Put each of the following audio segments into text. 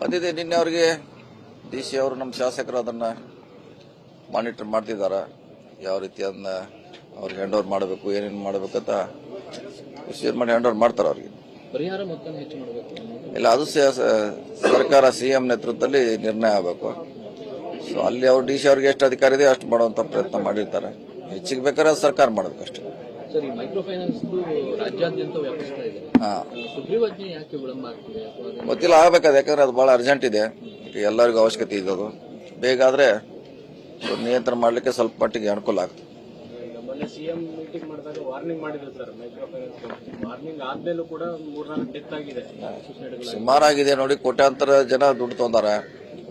ಬಂದಿದೆ. ನಿನ್ನೆ ಅವರಿಗೆ ಡಿಸಿ ಅವರು ನಮ್ಮ ಶಾಸಕರು ಅದನ್ನ ಮಾನಿಟರ್ ಮಾಡ್ತಿದ್ದಾರೆ. ಯಾವ ರೀತಿ ಅದನ್ನ ಅವ್ರಿಗೆ ಹ್ಯಾಂಡ್ ಓವರ್ ಮಾಡಬೇಕು, ಏನೇನು ಮಾಡಬೇಕಂತ ವಿಷಯ ಮಾಡಿ ಹ್ಯಾಂಡ್ ಓವರ್ ಮಾಡ್ತಾರೆ. ಅವ್ರಿಗೆ ಪರಿಹಾರ ಮೊತ್ತ ಹೆಚ್ಚು ಮಾಡಬೇಕು ಇಲ್ಲ, ಅದು ಸರ್ಕಾರ ಸಿಎಂ ನೇತೃತ್ವದಲ್ಲಿ ನಿರ್ಣಯ ಆಗಬೇಕು. ಸೊ ಅಲ್ಲಿ ಅವ್ರು ಡಿಸಿ ಅವ್ರಿಗೆ ಎಷ್ಟು ಅಧಿಕಾರ ಇದೆ ಅಷ್ಟು ಮಾಡುವಂತ ಪ್ರಯತ್ನ ಮಾಡಿರ್ತಾರೆ. ಹೆಚ್ಚಿಗೆ ಬೇಕಾದ್ರೆ ಸರ್ಕಾರ ಮಾಡಬೇಕು ಅಷ್ಟೇ. ಸರ್, ಈ ಮೈಕ್ರೋ ಫೈನಾನ್ಸ್ ರಾಜ್ಯಾದ್ಯಂತ ವ್ಯಾಪಿಸ್ತಾ ಇದೆ. ಸುಗ್ರೀವಾಜ್ಞೆ ಯಾಕೆ ವಿಳಂಬ ಆಗ್ತಿದೆ? ಗೊತ್ತಿಲ್ಲ, ಆಗಬೇಕಾದ. ಯಾಕಂದ್ರೆ ಅದು ಬಹಳ ಅರ್ಜೆಂಟ್ ಇದೆ. ಎಲ್ಲರಿಗೂ ಅವಶ್ಯಕತೆ ಇದೆ. ಅದು ಬೇಗ ಆದ್ರೆ ನಿಯಂತ್ರಣ ಮಾಡಲಿಕ್ಕೆ ಸ್ವಲ್ಪ ಮಟ್ಟಿಗೆ ಅನುಕೂಲ ಆಗ್ತದೆ. ಸಿಎಂ ಮೀಟಿಂಗ್ ಮಾಡಿದಾಗ ವಾರ್ನಿಂಗ್ ಮಾಡಿದ್ರು ಸರ್. ಮೈಕ್ರೋ ಫೈನಾನ್ಸ್ ವಾರ್ನಿಂಗ್ ಆದ್ಮೇಲೂ ಕೂಡ 3-4 ಡೆತ್ ಆಗಿದೆ. ಸುಮಾರಾಗಿದೆ ನೋಡಿ. ಕೋಟ್ಯಾಂತರ ಜನ ದುಡ್ಡು ತೊಂದಾರೆ.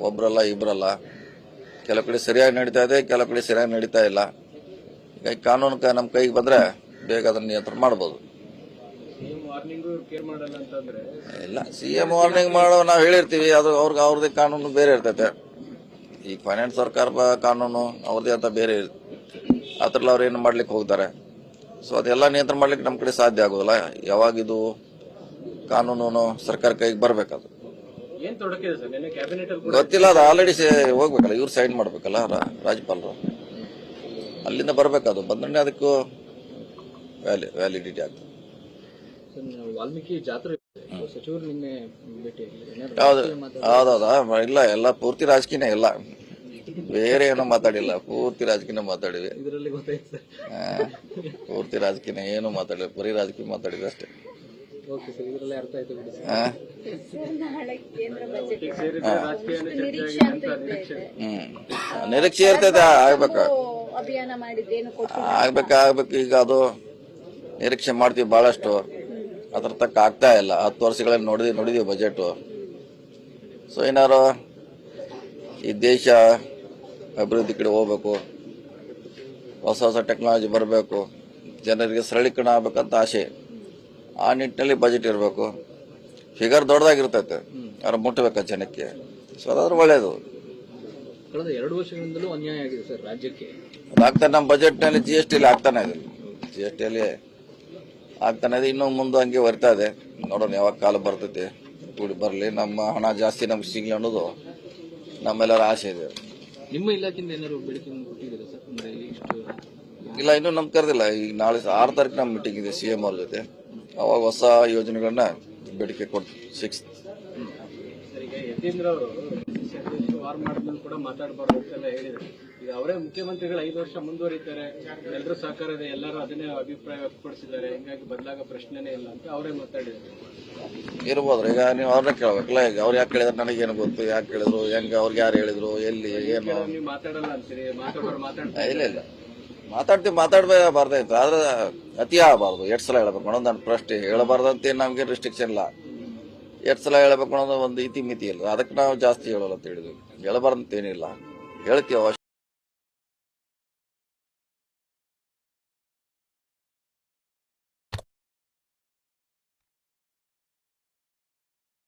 ಒಬ್ರಲ್ಲ ಇಬ್ರಲ್ಲ. ಕೆಲವು ಕಡೆ ಸರಿಯಾಗಿ ನಡೀತಾ ಇದೆ, ಕೆಲವು ಕಡೆ ಸರಿಯಾಗಿ ನಡೀತಾ ಇಲ್ಲ. ಈಗ ಕಾನೂನು ನಮ್ಮ ಕೈಗೆ ಬಂದ್ರೆ ಬೇಗ ಅದನ್ನ ನಿಯಂತ್ರಣ ಮಾಡಬಹುದು. ಇಲ್ಲ, ಸಿಎಂ ವಾರ್ನಿಂಗ್ ಮಾಡೋ ನಾವು ಹೇಳಿರ್ತೀವಿ. ಅದು ಅವ್ರದೇ ಕಾನೂನು ಬೇರೆ ಇರ್ತೈತೆ. ಈಗ ಫೈನಾನ್ಸ್ ಸರ್ಕಾರ ಕಾನೂನು ಅವ್ರದೇ ಅಂತ ಬೇರೆ ಇರುತ್ತೆ. ಅದ್ರಲ್ಲಿ ಅವ್ರು ಏನು ಮಾಡ್ಲಿಕ್ಕೆ ಹೋಗ್ತಾರೆ. ಸೊ ಅದೆಲ್ಲ ನಿಯಂತ್ರಣ ಮಾಡ್ಲಿಕ್ಕೆ ನಮ್ಮ ಕಡೆ ಸಾಧ್ಯ ಆಗೋದಿಲ್ಲ. ಯಾವಾಗಿದು ಕಾನೂನು ಸರ್ಕಾರ ಕೈಗೆ ಬರ್ಬೇಕದು ಗೊತ್ತಿಲ್ಲ. ಅದು ಆಲ್ರೆಡಿ ಹೋಗ್ಬೇಕಲ್ಲ, ಇವ್ರು ಸೈನ್ ಮಾಡ್ಬೇಕಲ್ಲ ರಾಜ್ಯಪಾಲರು. ಅಲ್ಲಿಂದ ಬರ್ಬೇಕದು. ಬಂದ್ರೆ ಅದಕ್ಕೂ ವ್ಯಾಲಿಡಿಟಿ ಆಗ್ತದೆ. ವಾಲ್ಮೀಕಿ ಜಾತ್ರೆ ಸಚಿವರು ನಿನ್ನೆ ಭೇಟಿ ಹೌದೌದಾ? ಇಲ್ಲ, ಎಲ್ಲ ಪೂರ್ತಿ ರಾಜಕೀಯ. ಇಲ್ಲ, ಬೇರೆ ಏನೋ ಮಾತಾಡಿಲ್ಲ. ಪೂರ್ತಿ ರಾಜಕೀಯ ಮಾತಾಡಿವಿ. ಪೂರ್ತಿ ರಾಜಕೀಯ ಏನು ಮಾತಾಡಿಲ್ಲ, ಬರೀ ರಾಜಕೀಯ ಮಾತಾಡಿದ್ವಿ ಅಷ್ಟೇ. ನಿರೀಕ್ಷೆ ಇರ್ತೈತೆ. ಆಗ್ಬೇಕು. ಈಗ ಅದು ನಿರೀಕ್ಷೆ ಮಾಡ್ತೀವಿ ಬಹಳಷ್ಟು. ಅದ್ರ ತಕ್ಕ ಆಗ್ತಾ ಇಲ್ಲ. 10 ವರ್ಷಗಳಲ್ಲಿ ನೋಡಿದೀವಿ ಬಜೆಟ್. ಸೊ ಏನಾರು ಈ ದೇಶ ಅಭಿವೃದ್ಧಿ ಕಡೆ ಹೋಗ್ಬೇಕು, ಹೊಸ ಟೆಕ್ನಾಲಜಿ ಬರಬೇಕು, ಜನರಿಗೆ ಸರಳೀಕರಣ ಆಗ್ಬೇಕಂತ ಆಸೆ. ಆ ನಿಟ್ಟಿನಲ್ಲಿ ಬಜೆಟ್ ಇರಬೇಕು. ಫಿಗರ್ ದೊಡ್ಡದಾಗಿರ್ತೈತೆ, ಅವ್ರು ಮುಟ್ಟಬೇಕು ಜನಕ್ಕೆ. ಸೊ ಅದಾದ್ರೆ ಒಳ್ಳೇದು. ಕಳೆದ 2 ವರ್ಷಗಳಿಂದಲೂ ಅನ್ಯಾಯ ಆಗಿದೆ ಸರ್ ರಾಜ್ಯಕ್ಕೆ. ಅದಾಗ್ತಾನೆ. ನಮ್ಮ ಬಜೆಟ್ನಲ್ಲಿ GST ಆಗ್ತಾನೆ ಇದೆ. GST ಆಗ್ತಾನೆ ಇದೆ. ಇನ್ನೂ ಮುಂದೆ ಹಂಗೆ ಬರ್ತಾ ಇದೆ. ನೋಡೋಣ ಯಾವಾಗ ಕಾಲ ಬರ್ತೈತಿ. ಕೂಡಿ ಬರಲಿ. ನಮ್ಮ ಹಣ ಜಾಸ್ತಿ ನಮ್ಗೆ ಸಿಗ್ಲಿ ಅನ್ನೋದು ನಮ್ಮೆಲ್ಲರ ಆಸೆ ಇದೆ. ನಿಮ್ಮ ಇಲಾಖೆಯಿಂದ ಏನಾದ್ರು ಬೇಡಿಕೆ ಕೊಟ್ಟಿದ್ದೀರಾ ಸರ್? ಇಲ್ಲ, ಇನ್ನೂ ನಮ್ಗೆ ಕರೆದಿಲ್ಲ. ಈಗ ನಾಳೆ 6 ತಾರೀಕು ನಮ್ಮ ಮೀಟಿಂಗ್ ಇದೆ CM ಅವ್ರ ಜೊತೆ. ಅವಾಗ ಹೊಸ ಯೋಜನೆಗಳನ್ನ ಬೇಡಿಕೆ ಕೊಟ್ಟು 6 ಯತೀಂದ್ರ ಅವರು ವಾರ್ ಮಾಡಿದ್ಮೇಲೆ ಕೂಡ ಮಾತಾಡಬಾರ್ದು ಅಂತೆಲ್ಲ ಹೇಳಿದ್ರು. ಈಗ ಅವರೇ ಮುಖ್ಯಮಂತ್ರಿಗಳು 5 ವರ್ಷ ಮುಂದುವರಿತಾರೆ. ಎಲ್ಲರೂ ಸಹಕಾರ ಇದೆ, ಎಲ್ಲರೂ ಅದನ್ನೇ ಅಭಿಪ್ರಾಯ ವ್ಯಕ್ತಪಡಿಸಿದ್ದಾರೆ. ಹಿಂಗಾಗಿ ಬದಲಾಗೋ ಪ್ರಶ್ನೆನೇ ಇಲ್ಲ ಅಂತ ಅವರೇ ಮಾತಾಡಿದ್ದಾರೆ. ಇರ್ಬೋದ್ರಿ. ಈಗ ನೀವು ಅವ್ರನ್ನ ಕೇಳ್ಬೇಕಲ್ಲ. ಈಗ ಅವ್ರು ಯಾಕೆ ಹೇಳಿದ್ರೆ ನನಗೇನು ಗೊತ್ತು, ಯಾಕೆ ಹೇಳಿದ್ರು, ಹೆಂಗ, ಅವ್ರಿಗೆ ಯಾರು ಹೇಳಿದ್ರು, ಎಲ್ಲಿ, ಏನು. ನೀವು ಮಾತಾಡಲ್ಲ ಅಂತೀರಿ, ಮಾತಾಡ್ತಾರೆ. ಇಲ್ಲ, ಮಾತಾಡಬಾರ್ದಾಯ್ತು. ಆದ್ರೆ ಅತಿ ಆಗಬಾರ್ದು. 2 ಸಲ ಹೇಳ್ಬೇಕು ಅನ್ನೋದು ನನ್ನ ಪ್ರಶ್ನೆ. ಹೇಳಬಾರ್ದಂತ ನಮ್ಗೆ ರಿಸ್ಟ್ರಿಕ್ಷನ್ ಇಲ್ಲ. 2 ಸಲ ಹೇಳಬೇಕು ಅನ್ನೋದು ಒಂದು ಇತಿ ಮಿತಿ ಇಲ್ಲ. ಅದಕ್ಕೆ ನಾವು ಜಾಸ್ತಿ ಹೇಳೋಲ್ಲ ಅಂತ ಹೇಳಿದ್ವಿ. ಹೇಳಬಾರ್ದಂತ ಏನಿಲ್ಲ, ಹೇಳ್ತೀವಿ ಅವಶ್ಯ.